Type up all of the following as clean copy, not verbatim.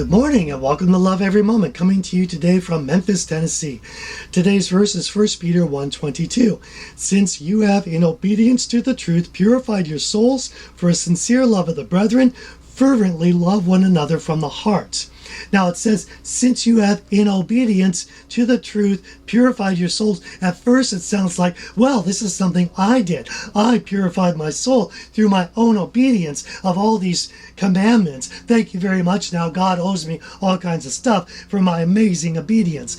Good morning and welcome to Love Every Moment, coming to you today from Memphis, Tennessee. Today's verse is 1 Peter 1:22. Since you have, in obedience to the truth, purified your souls for a sincere love of the brethren, fervently love one another from the heart. Now it says, since you have, in obedience to the truth, purified your souls. At first it sounds like, well, this is something I did. I purified my soul through my own obedience of all these commandments. Thank you very much. Now God owes me all kinds of stuff for my amazing obedience.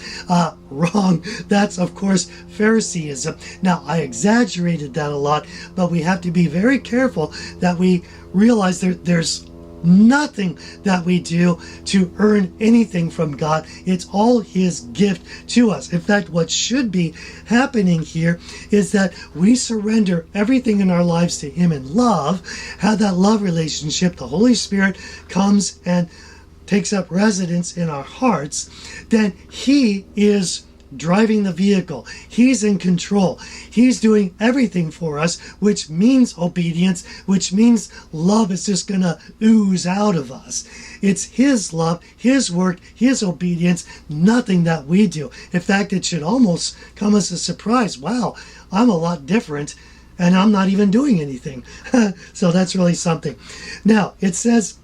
Wrong. That's, of course, Phariseeism. Now, I exaggerated that a lot, but we have to be very careful that we realize there's nothing that we do to earn anything from God. It's all His gift to us. In fact, what should be happening here is that we surrender everything in our lives to Him in love, have that love relationship. The Holy Spirit comes and takes up residence in our hearts. Then He is driving the vehicle. He's in control. He's doing everything for us, which means obedience, which means love is just going to ooze out of us. It's His love, His work, His obedience, nothing that we do. In fact, it should almost come as a surprise. Wow, I'm a lot different and I'm not even doing anything. So that's really something. Now, it says,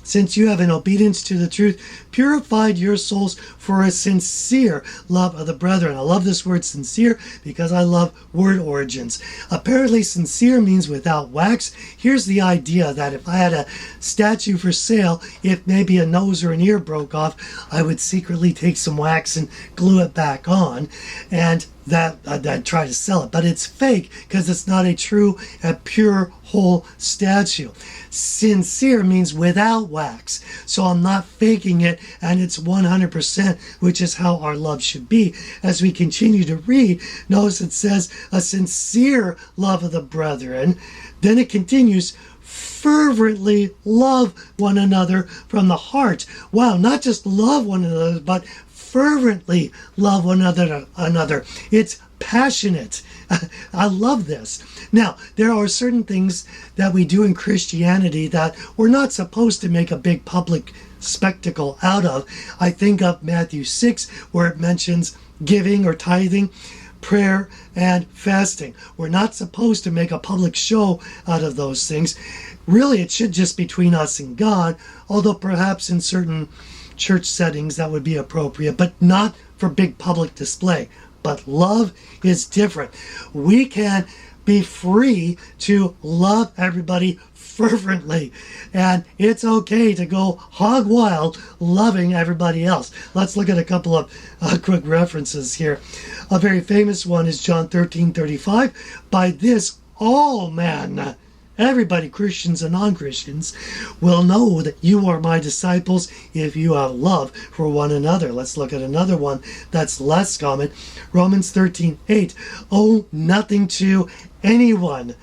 since you have, in obedience to the truth, purified your souls for a sincere love of the brethren. I love this word sincere because I love word origins. Apparently sincere means without wax. Here's the idea that if I had a statue for sale, if maybe a nose or an ear broke off, I would secretly take some wax and glue it back on, and that I'd try to sell it. But it's fake because it's not a true and pure whole statue. Sincere means without wax. So I'm not faking it, and it's 100%, which is how our love should be. As we continue to read, notice it says a sincere love of the brethren. Then it continues, fervently love one another from the heart. Wow, not just love one another, but fervently love one another. It's passionate. I love this. Now, there are certain things that we do in Christianity that we're not supposed to make a big public spectacle out of. I think of Matthew 6, where it mentions giving or tithing, prayer, and fasting. We're not supposed to make a public show out of those things. Really, it should just be between us and God, although perhaps in certain church settings that would be appropriate, but not for big public display. But love is different. We can be free to love everybody fervently, and it's okay to go hog wild loving everybody else. Let's look at a couple of quick references here. A very famous one is John 13:35. By this all men, everybody, Christians and non-Christians, will know that you are my disciples if you have love for one another. Let's look at another one that's less common. Romans 13:8. Owe nothing to anyone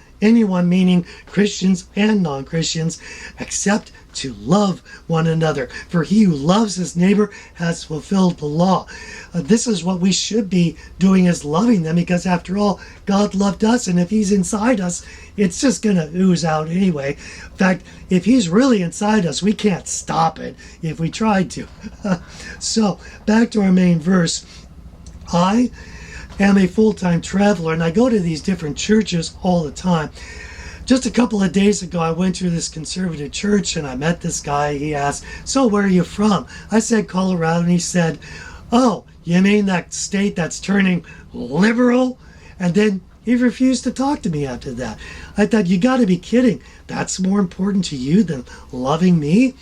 meaning Christians and non-Christians, except to love one another. For he who loves his neighbor has fulfilled the law. This is what we should be doing, is loving them, because after all, God loved us, and if He's inside us, it's just going to ooze out anyway. In fact, if He's really inside us, we can't stop it if we tried to. So, back to our main verse. I am a full-time traveler, and I go to these different churches all the time. Just a couple of days ago, I went to this conservative church and I met this guy. He asked, so where are you from? I said Colorado, and he said, oh, you mean that state that's turning liberal? And then he refused to talk to me after that. I thought, you got to be kidding. That's more important to you than loving me?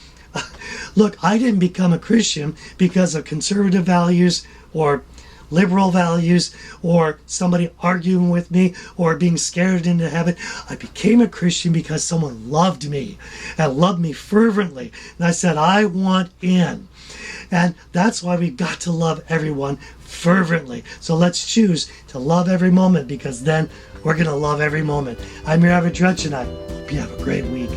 Look, I didn't become a Christian because of conservative values or liberal values or somebody arguing with me or being scared into heaven. I became a Christian because someone loved me and loved me fervently. And I said, I want in. And that's why we've got to love everyone fervently. So let's choose to love every moment, because then we're going to love every moment. I'm your average Dretch, and I hope you have a great week.